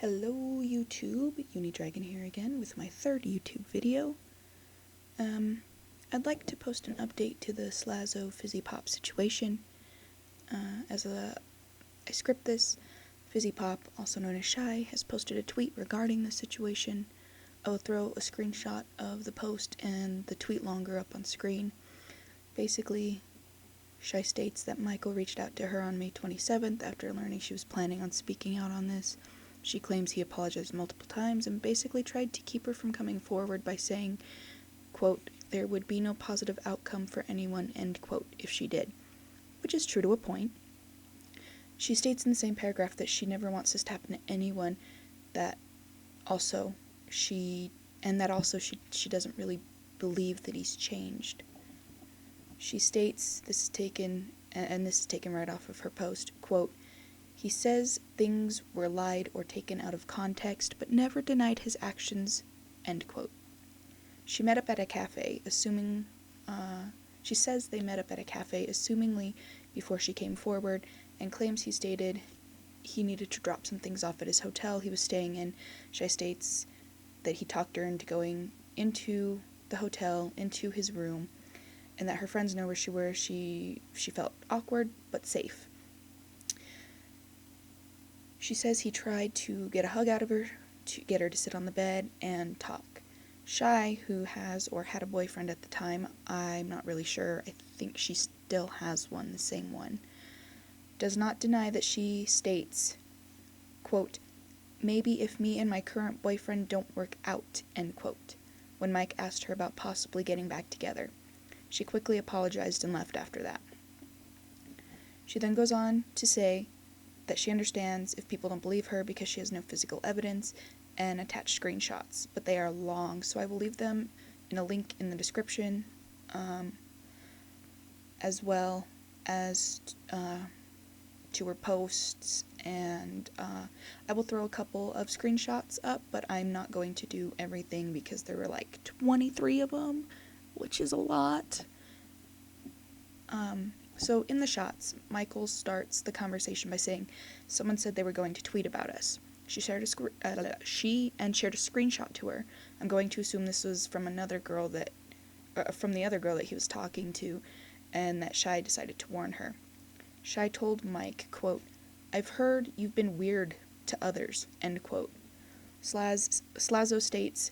Hello YouTube, Unidragon here again with my third YouTube video. I'd like to post an update to the Slazo FIZZIP0P situation. I script this, FIZZIP0P, also known as Shy, has posted a tweet regarding the situation. I will throw a screenshot of the post and the tweet longer up on screen. Basically, Shy states that Michael reached out to her on May 27th after learning she was planning on speaking out on this. She claims he apologized multiple times and basically tried to keep her from coming forward by saying, quote, there would be no positive outcome for anyone, end quote, if she did. Which is true to a point. She states in the same paragraph that she never wants this to happen to anyone, that also she doesn't really believe that he's changed. She states, this is taken right off of her post, quote, he says things were lied or taken out of context, but never denied his actions, end quote. She met up at a cafe, she says they met up at a cafe, assumingly before she came forward, and claims he stated he needed to drop some things off at his hotel he was staying in. She states that he talked her into going into the hotel, into his room, and that her friends know where she were. She felt awkward, but safe. She says he tried to get a hug out of her, to get her to sit on the bed and talk. Shy, who has or had a boyfriend at the time, I'm not really sure, I think she still has one, the same one, does not deny that she states, quote, maybe if me and my current boyfriend don't work out, end quote, when Mike asked her about possibly getting back together. She quickly apologized and left after that. She then goes on to say that she understands if people don't believe her because she has no physical evidence, and attach screenshots, but they are long, so I will leave them in a link in the description, as well as to her posts, and I will throw a couple of screenshots up, but I'm not going to do everything because there were like 23 of them, which is a lot. So in the shots, Michael starts the conversation by saying, someone said they were going to tweet about us. She shared a screenshot to her. I'm going to assume this was from the other girl that he was talking to, and that Shy decided to warn her. Shy told Mike, quote, I've heard you've been weird to others, end quote. Slazo states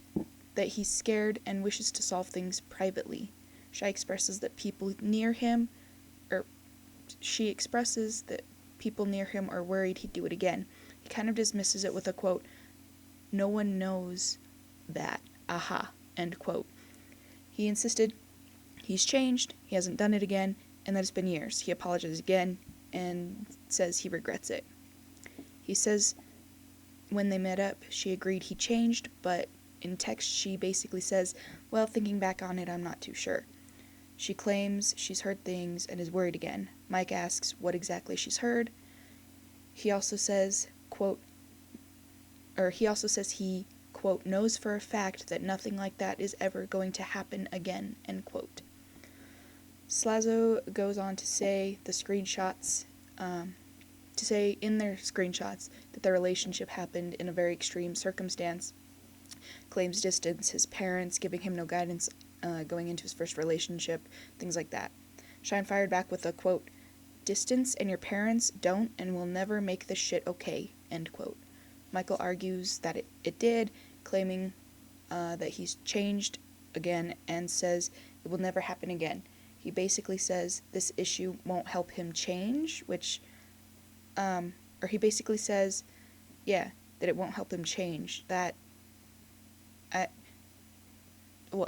that he's scared and wishes to solve things privately. She expresses that people near him are worried he'd do it again. He kind of dismisses it with a quote, no one knows that, aha, end quote. He insisted he's changed, he hasn't done it again, and that it's been years. He apologizes again and says he regrets it. He says when they met up, she agreed he changed, but in text she basically says, well, thinking back on it, I'm not too sure. She claims she's heard things and is worried again. Mike asks what exactly she's heard. He also says, quote, he, quote, knows for a fact that nothing like that is ever going to happen again, end quote. Slazo goes on to say in their screenshots that their relationship happened in a very extreme circumstance. Claims distance, his parents giving him no guidance going into his first relationship, things like that. Shine fired back with a, quote, distance and your parents don't and will never make this shit okay, end quote. Michael argues that it did, claiming that he's changed again and says it will never happen again. He basically says this issue won't help him change, he basically says, that it won't help him change,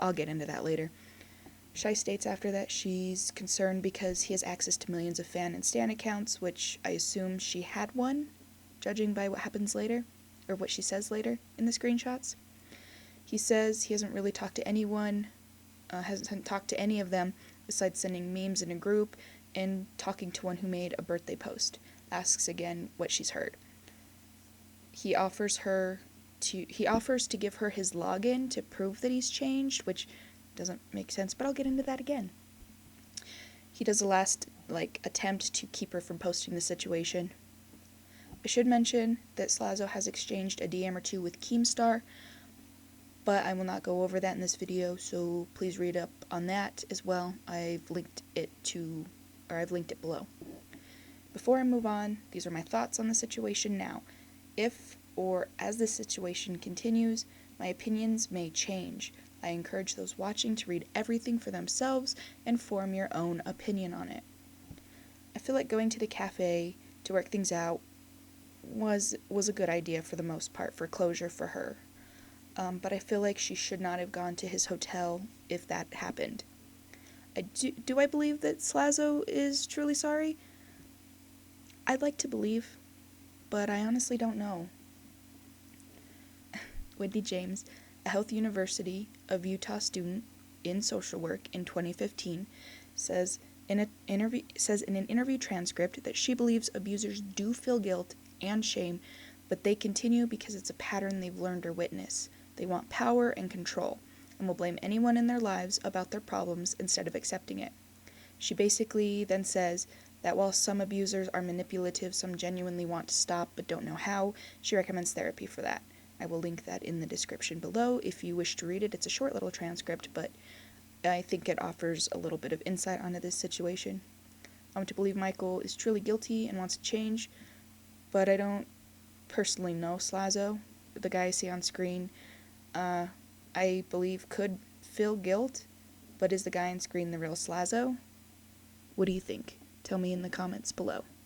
I'll get into that later. Shy states after that she's concerned because he has access to millions of fan and stan accounts, which I assume she had one, judging by what happens later, or what she says later in the screenshots. He says he hasn't really talked to anyone, hasn't talked to any of them, besides sending memes in a group and talking to one who made a birthday post. Asks again what she's heard. He offers to give her his login to prove that he's changed, which doesn't make sense, but I'll get into that again. He does a last, attempt to keep her from posting the situation. I should mention that Slazo has exchanged a DM or two with KEEMSTAR, but I will not go over that in this video, so please read up on that as well. I've linked it below. Before I move on, these are my thoughts on the situation now. If or as this situation continues, my opinions may change. I encourage those watching to read everything for themselves and form your own opinion on it. I feel like going to the cafe to work things out was a good idea for the most part, for closure for her. But I feel like she should not have gone to his hotel if that happened. Do I believe that Slazo is truly sorry? I'd like to believe, but I honestly don't know. Whitney James, a Health University of Utah student in social work in 2015, says in an interview transcript that she believes abusers do feel guilt and shame, but they continue because it's a pattern they've learned or witnessed. They want power and control, and will blame anyone in their lives about their problems instead of accepting it. She basically then says that while some abusers are manipulative, some genuinely want to stop but don't know how. She recommends therapy for that. I will link that in the description below if you wish to read it. It's a short little transcript, but I think it offers a little bit of insight onto this situation. I want to believe Michael is truly guilty and wants to change, but I don't personally know Slazo. The guy I see on screen, I believe could feel guilt, but is the guy on screen the real Slazo? What do you think? Tell me in the comments below.